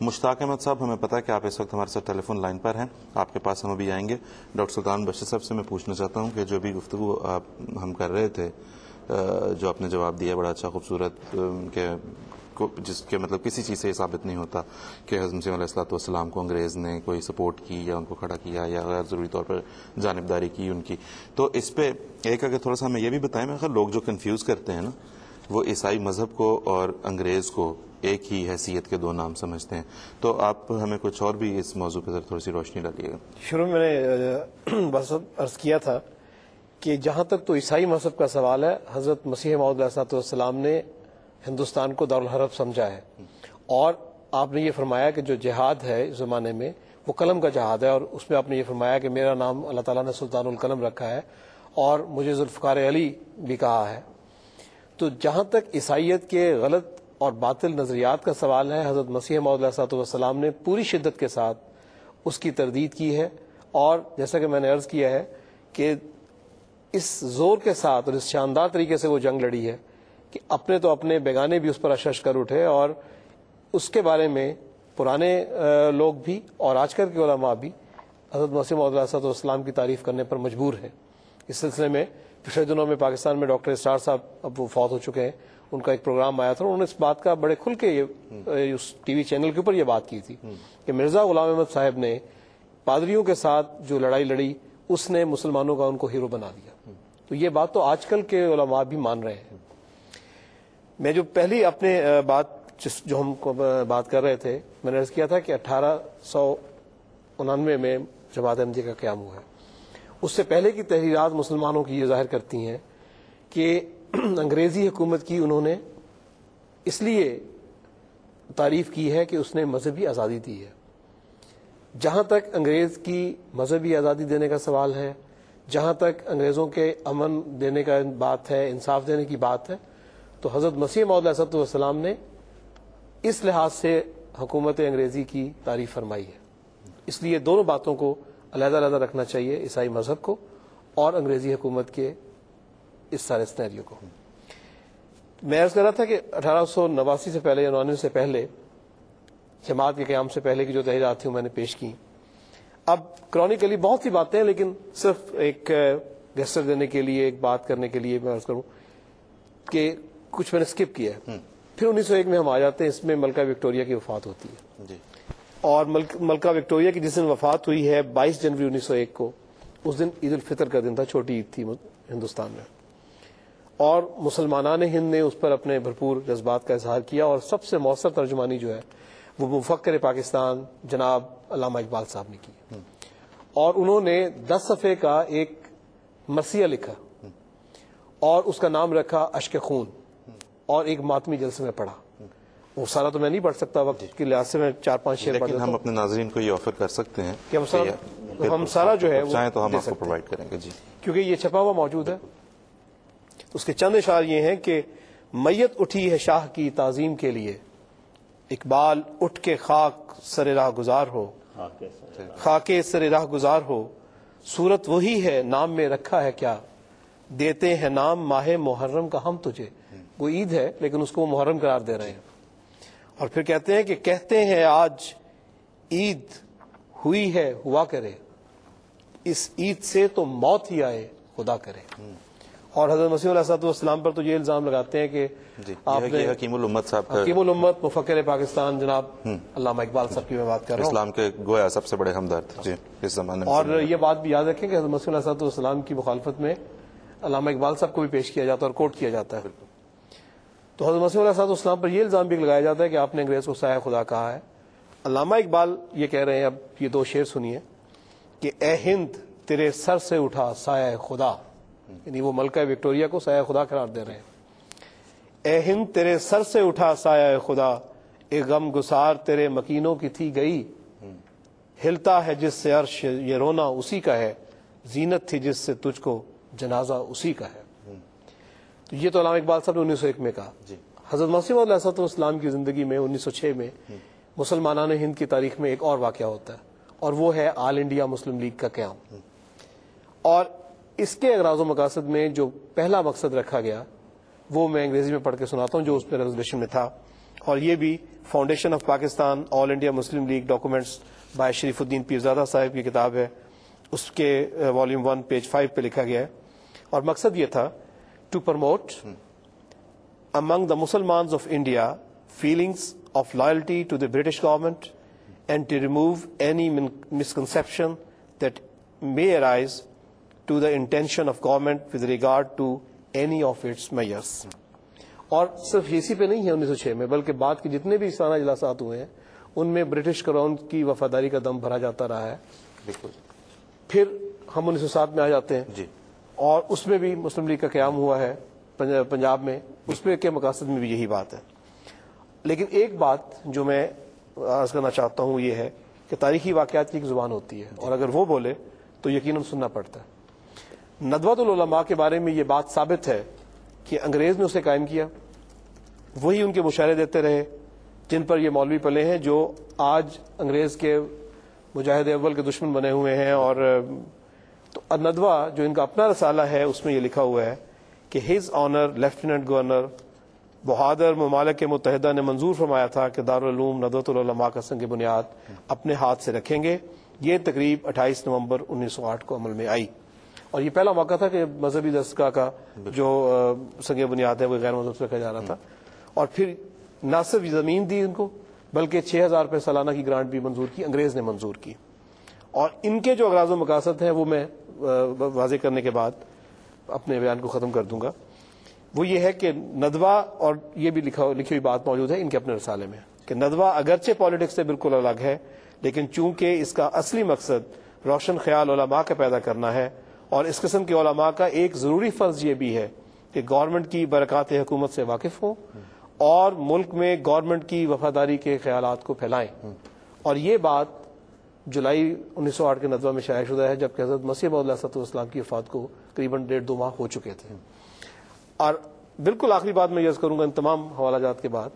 مشتاق احمد صاحب، ہمیں پتا ہے کہ آپ اس وقت ہمارے ساتھ ٹیلی فون لائن پر ہیں، آپ کے پاس ہم ابھی آئیں گے۔ ڈاکٹر سلطان بشیر صاحب سے میں پوچھنا چاہتا ہوں کہ جو بھی گفتگو ہم کر رہے تھے، جو آپ نے جواب دیا بڑا اچھا خوبصورت، کہ جس کے مطلب کسی چیز سے یہ ثابت نہیں ہوتا کہ حضرت مسیح علیہ الصلوۃ والسلام کو انگریز نے کوئی سپورٹ کی یا ان کو کھڑا کیا یا غیر ضروری طور پر جانبداری کی ان کی۔ تو اس پہ ایک اگر تھوڑا سا ہمیں یہ بھی بتائیں، میں لوگ جو کنفیوز کرتے ہیں نا، وہ عیسائی مذہب کو اور انگریز کو ایک ہی حیثیت کے دو نام سمجھتے ہیں، تو آپ ہمیں کچھ اور بھی اس موضوع پہ تھوڑی سی روشنی ڈالیے گا۔ شروع میں نے بس عرض کیا تھا کہ جہاں تک تو عیسائی مذہب کا سوال ہے، حضرت مسیح موعود علیہ السلام نے ہندوستان کو دارالحرب سمجھا ہے، اور آپ نے یہ فرمایا کہ جو جہاد ہے اس زمانے میں وہ قلم کا جہاد ہے، اور اس میں آپ نے یہ فرمایا کہ میرا نام اللہ تعالیٰ نے سلطان القلم رکھا ہے اور مجھے ذوالفقار علی بھی کہا ہے۔ تو جہاں تک عیسائیت کے غلط اور باطل نظریات کا سوال ہے، حضرت مسیح موعود علیہ السلام نے پوری شدت کے ساتھ اس کی تردید کی ہے، اور جیسا کہ میں نے عرض کیا ہے کہ اس زور کے ساتھ اور اس شاندار طریقے سے وہ جنگ لڑی ہے کہ اپنے تو اپنے بیگانے بھی اس پر اشش کر اٹھے، اور اس کے بارے میں پرانے لوگ بھی اور آج کل کے علماء بھی حضرت مسیح موعود علیہ السلام کی تعریف کرنے پر مجبور ہیں۔ اس سلسلے میں پچھلے دنوں میں پاکستان میں ڈاکٹر اسرار صاحب، اب وہ فوت ہو چکے ہیں، ان کا ایک پروگرام آیا تھا، انہوں نے اس بات کا بڑے کھل کے اس ٹی وی چینل کے اوپر یہ بات کی تھی کہ مرزا غلام احمد صاحب نے پادریوں کے ساتھ جو لڑائی لڑی، اس نے مسلمانوں کا ان کو ہیرو بنا دیا۔ تو یہ بات تو آج کل کے علماء بھی مان رہے ہیں۔ میں جو پہلی اپنے جو ہم بات کر رہے تھے، میں نے عرض کیا تھا کہ 1899 میں جماعت احمدیہ کا قیام ہوا ہے۔ اس سے پہلے کی تحریرات مسلمانوں کی یہ ظاہر کرتی ہیں کہ انگریزی حکومت کی انہوں نے اس لیے تعریف کی ہے کہ اس نے مذہبی آزادی دی ہے۔ جہاں تک انگریز کی مذہبی آزادی دینے کا سوال ہے، جہاں تک انگریزوں کے امن دینے کا بات ہے، انصاف دینے کی بات ہے، تو حضرت مسیح موعود علیہ السلام نے اس لحاظ سے حکومت انگریزی کی تعریف فرمائی ہے۔ اس لیے دونوں باتوں کو علیحدہ علیحدہ رکھنا چاہیے، عیسائی مذہب کو اور انگریزی حکومت کے اس سارے سینیریو کو۔ میں عرض کر رہا تھا کہ 1889 سے پہلے یا 99 سے پہلے، جماعت کے قیام سے پہلے کی جو تحریرات تھیں میں نے پیش کی۔ اب کرونیکلی بہت سی باتیں ہیں، لیکن صرف ایک گیسٹر دینے کے لیے، ایک بات کرنے کے لیے میں عرض کروں کہ کچھ میں نے اسکپ کیا ہے۔ پھر 1901 میں ہم آ جاتے ہیں، اس میں ملکہ وکٹوریہ کی وفات ہوتی ہے جی۔ اور ملکہ وکٹوریہ کی جس دن وفات ہوئی ہے 22 جنوری 1901 کو، اس دن عید الفطر کا دن تھا، چھوٹی عید تھی ہندوستان میں، اور مسلمانان ہند نے اس پر اپنے بھرپور جذبات کا اظہار کیا، اور سب سے مؤثر ترجمانی جو ہے وہ مفکر پاکستان جناب علامہ اقبال صاحب نے کی، اور انہوں نے 10 صفحے کا ایک مرثیہ لکھا اور اس کا نام رکھا اشک خون، اور ایک ماتمی جلسے میں پڑھا۔ وہ سارا تو میں نہیں پڑھ سکتا، وقت کے لحاظ سے میں 4-5 شعر پڑھ لیکن ہم اپنے ناظرین کو یہ آفر کر سکتے ہیں کہ ہم سارا جو ہے چاہیں تو ہم آپ کو پرووائڈ کریں گے جی، کیونکہ یہ چھپا ہوا موجود ہے۔ اس کے چند اشعار یہ ہیں کہ میت اٹھی ہے شاہ کی تعظیم کے لیے، اقبال اٹھ کے خاک سر راہ گزار ہو، خاک سر راہ گزار ہو، صورت وہی ہے نام میں رکھا ہے کیا، دیتے ہیں نام ماہ محرم کا ہم تجھے۔ وہ عید ہے لیکن اس کو محرم قرار دے رہے ہیں، اور پھر کہتے ہیں کہ کہتے ہیں آج عید ہوئی ہے ہوا کرے، اس عید سے تو موت ہی آئے خدا کرے۔ اور حضرت مسیح علیہ السلام پر تو یہ الزام لگاتے ہیں کہ آپ نے حکیم الامت صاحب، حکیم الامت مفکر پاکستان جناب علامہ اقبال صاحب کی میں بات کر رہا ہوں، اسلام کے گویا سب سے بڑے ہمدرد جی اس زمانے میں۔ اور یہ بات بھی یاد رکھیں کہ حضرت مسیح علیہ السلام کی مخالفت میں علامہ اقبال صاحب کو بھی پیش کیا جاتا ہے اور کوٹ کیا جاتا ہے۔ تو حضرت مسیح علیہ السلام پر یہ الزام بھی لگایا جاتا ہے کہ آپ نے انگریز کو سایہ خدا کہا ہے۔ علامہ اقبال یہ کہہ رہے ہیں، اب یہ 2 شعر سنیے کہ اے ہند تیرے سر سے اٹھا سایہ خدا، یعنی وہ ملکہ وکٹوریہ کو سایہ خدا قرار دے رہے ہیں۔ اے ہند تیرے سر سے اٹھا سایہ خدا، اے غم گسار تیرے مکینوں کی تھی گئی، ہلتا ہے جس سے عرش یہ رونا اسی کا ہے، زینت تھی جس سے تجھ کو جنازہ اسی کا ہے۔ تو یہ تو علامہ اقبال صاحب نے 1901 میں کہا۔ حضرت مسیح علیہ السلام کی زندگی میں 1906 میں مسلمانان ہند کی تاریخ میں ایک اور واقعہ ہوتا ہے، اور وہ ہے آل انڈیا مسلم لیگ کا قیام۔ اور اس کے اغراض و مقاصد میں جو پہلا مقصد رکھا گیا وہ میں انگریزی میں پڑھ کے سناتا ہوں جو اس میں ریزولوشن میں تھا، اور یہ بھی foundation of Pakistan all India Muslim League documents by Sharifuddin Pirzada صاحب کی کتاب ہے، اس کے والیوم 1 پیج 5 پہ لکھا گیا ہے، اور مقصد یہ تھا to promote among the Muslims of India feelings of loyalty to the British government and to remove any misconception that may arise to the intention of government with regard to any of its measures. اور صرف اسی پہ نہیں ہے 1906 میں، بلکہ بعد کے جتنے بھی سالانہ اجلاسات ہوئے ہیں ان میں برٹش کراؤن کی وفاداری کا دم بھرا جاتا رہا ہے. بالکل. پھر ہم 1907 میں آ جاتے ہیں جی، اور اس میں بھی مسلم لیگ کا قیام ہوا ہے پنجاب میں، اس میں کے مقاصد میں بھی یہی بات ہے. لیکن ایک بات جو میں عرض کرنا چاہتا ہوں یہ ہے کہ تاریخی واقعات کی ایک زبان ہوتی ہے، اور اگر وہ بولے تو یقیناً سننا پڑتا ہے. ندوۃ العلماء کے بارے میں یہ بات ثابت ہے کہ انگریز نے اسے قائم کیا، وہی ان کے مشاہرے دیتے رہے جن پر یہ مولوی پلے ہیں جو آج انگریز کے مجاہد اول کے دشمن بنے ہوئے ہیں. اور تو ندوہ جو ان کا اپنا رسالہ ہے اس میں یہ لکھا ہوا ہے کہ ہز آنر لیفٹیننٹ گورنر بہادر ممالک متحدہ نے منظور فرمایا تھا کہ دارالعلوم ندوۃ العلماء کا سنگ بنیاد اپنے ہاتھ سے رکھیں گے. یہ تقریب 28 نومبر 1908 کو عمل میں آئی، اور یہ پہلا موقع تھا کہ مذہبی دستگاہ کا جو سنگ بنیاد ہے وہ غیر مذہب سے رکھا جا رہا تھا. اور پھر نہ صرف زمین دی ان کو بلکہ 6,000 روپے سالانہ کی گرانٹ بھی منظور کی، انگریز نے منظور کی. اور ان کے جو اغراض و مقاصد ہیں وہ میں واضح کرنے کے بعد اپنے بیان کو ختم کر دوں گا. وہ یہ ہے کہ ندوہ، اور یہ بھی لکھی ہوئی بات موجود ہے ان کے اپنے رسالے میں، کہ ندوہ اگرچہ پالیٹکس سے بالکل الگ ہے لیکن چونکہ اس کا اصلی مقصد روشن خیال علماء کا پیدا کرنا ہے، اور اس قسم کے علماء کا ایک ضروری فرض یہ بھی ہے کہ گورنمنٹ کی برکات حکومت سے واقف ہوں اور ملک میں گورنمنٹ کی وفاداری کے خیالات کو پھیلائیں. اور یہ بات جولائی 1908 کے ندوہ میں شائع شدہ ہے، جبکہ حضرت مسیح موعود علیہ السلام کی وفات کو قریباً 1.5-2 ماہ ہو چکے تھے. اور بالکل آخری بات میں یہ کروں گا ان تمام حوالہ جات کے بعد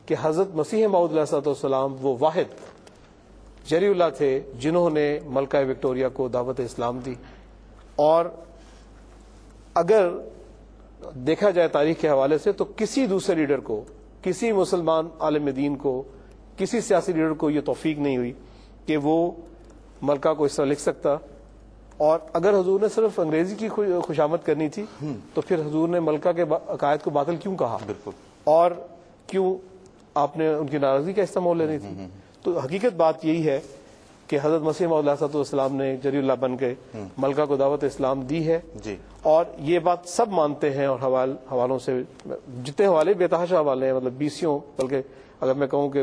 کہ حضرت مسیح موعود علیہ السلام وہ واحد جری اللہ تھے جنہوں نے ملکہ وکٹوریہ کو دعوت اسلام دی. اور اگر دیکھا جائے تاریخ کے حوالے سے تو کسی دوسرے لیڈر کو، کسی مسلمان عالم دین کو، کسی سیاسی لیڈر کو یہ توفیق نہیں ہوئی کہ وہ ملکہ کو اس طرح لکھ سکتا. اور اگر حضور نے صرف انگریزی کی خوشامد کرنی تھی تو پھر حضور نے ملکہ کے عقائد کو باطل کیوں کہا؟ بالکل. اور کیوں آپ نے ان کی ناراضگی کا استعمال لینی تھی؟ تو حقیقت بات یہی ہے کہ حضرت مسیح موعود علیہ السلام نے جری اللہ بن کے ملکہ کو دعوت اسلام دی ہے. اور یہ بات سب مانتے ہیں، اور حوالوں سے جتنے حوالے بے تحاشا حوالے ہیں، مطلب 20، بلکہ اگر میں کہوں کہ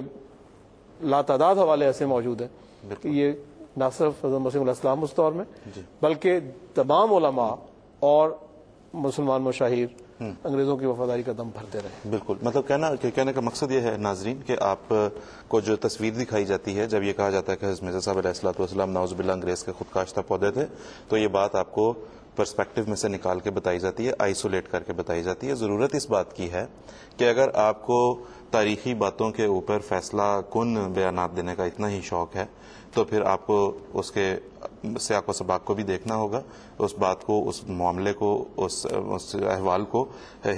لاتعداد حوالے ایسے موجود ہیں کہ یہ نہ صرف حضرت مسیح علیہ السلام اس دور میں بلکہ تمام علماء اور مسلمان مشاہیر انگریزوں کی وفاداری کا دم بھرتے رہے. بالکل. مطلب کہنے کا مقصد یہ ہے ناظرین کہ آپ کو جو تصویر دکھائی جاتی ہے جب یہ کہا جاتا ہے کہ حضرت مرزا صاحب علیہ الصلوۃ والسلام نعوذ باللہ انگریز کے خود کاشتہ پودے تھے، تو یہ بات آپ کو پرسپیکٹو میں سے نکال کے بتائی جاتی ہے، آئسولیٹ کر کے بتائی جاتی ہے. ضرورت اس بات کی ہے کہ اگر آپ کو تاریخی باتوں کے اوپر فیصلہ کن بیانات دینے کا اتنا ہی شوق ہے تو پھر آپ کو اس کے سیاق و سباق کو بھی دیکھنا ہوگا، اس بات کو، اس معاملے کو، اس احوال کو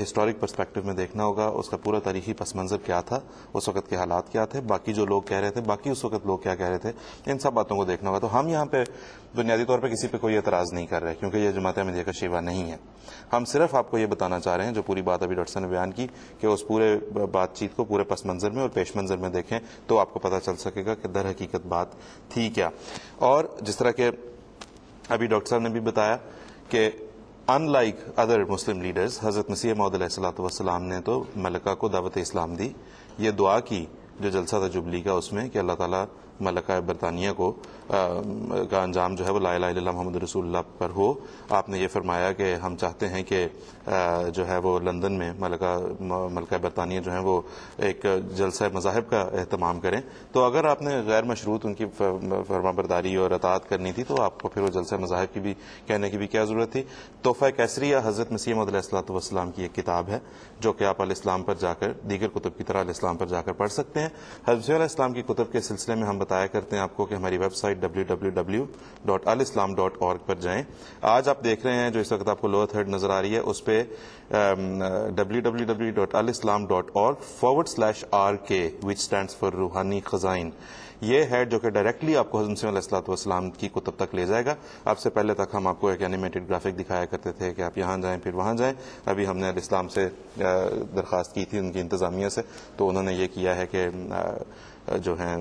ہسٹورک پرسپیکٹو میں دیکھنا ہوگا. اس کا پورا تاریخی پس منظر کیا تھا، اس وقت کے حالات کیا تھے، باقی جو لوگ کہہ رہے تھے، باقی اس وقت لوگ کیا کہہ رہے تھے، ان سب باتوں کو دیکھنا ہوگا. تو ہم یہاں پہ بنیادی طور پہ کسی پہ کوئی اعتراض نہیں کر رہے کیونکہ یہ جماعت احمدیہ کا شیوا نہیں ہے. ہم صرف آپ کو یہ بتانا چاہ رہے ہیں جو پوری بات ابھی ڈاکٹر صاحب نے بیان کی کہ اس پورے بات چیت کو پورے پس منظر میں اور پیش منظر میں دیکھیں تو آپ کو پتہ چل سکے گا کہ در حقیقت بات تھی کیا. اور جس طرح کہ ابھی ڈاکٹر صاحب نے بھی بتایا کہ in like other Muslim leaders, حضرت مسیح موعود علیہ الصلوۃ والسلام نے تو ملکہ کو دعوت اسلام دی. یہ دعا کی جو جلسہ تھا جبلی کا اس میں کہ اللہ تعالیٰ ملکہ برطانیہ کو کا انجام جو ہے وہ لا الہ الا اللہ محمد رسول اللہ پر ہو. آپ نے یہ فرمایا کہ ہم چاہتے ہیں کہ جو ہے وہ لندن میں ملکہ برطانیہ جو ہے وہ ایک جلسہ مذاہب کا اہتمام کریں. تو اگر آپ نے غیر مشروط ان کی فرما برداری اور اطاعت کرنی تھی تو آپ کو پھر وہ جلسہ مذاہب کی بھی کہنے کی بھی کیا ضرورت تھی. تحفہ کیسریہ حضرت مسیح موعود علیہ الصلوۃ والسلام کی ایک کتاب ہے جو کہ آپ الاسلام پر جا کر دیگر کتب کی طرح الاسلام پر جا کر پڑھ سکتے ہیں. حضرت مسیح علیہ السلام کی کتب کے سلسلے میں ہم بتایا کرتے ہیں آپ کو کہ ہماری ویب سائٹ www.alislam.org پر جائیں. آج آپ دیکھ رہے ہیں جو اس وقت آپ کو لوور تھرڈ نظر آ رہی ہے, اس پہ www.alislam.org/RK which stands for روحانی خزائن, یہ ہے جو کہ ڈائریکٹلی آپ کو حضرت مسیح علیہ السلام کی کتب تک لے جائے گا. اب سے پہلے تک ہم آپ کو ایک اینیمیٹڈ گرافک دکھایا کرتے تھے کہ آپ یہاں جائیں پھر وہاں جائیں. ابھی ہم نے الاسلام سے درخواست کی تھی ان کی انتظامیہ سے, تو انہوں نے یہ کیا ہے کہ جو ہیں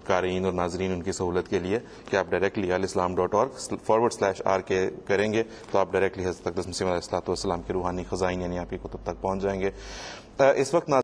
قارئین اور ناظرین ان کی سہولت کے لیے کہ آپ ڈائریکٹلی alislam.org/RK کریں گے تو آپ ڈائریکٹلی حضرت مسیح علیہ السلام کے روحانی خزائن یعنی آپ کی کتب تک پہنچ جائیں گے. اس وقت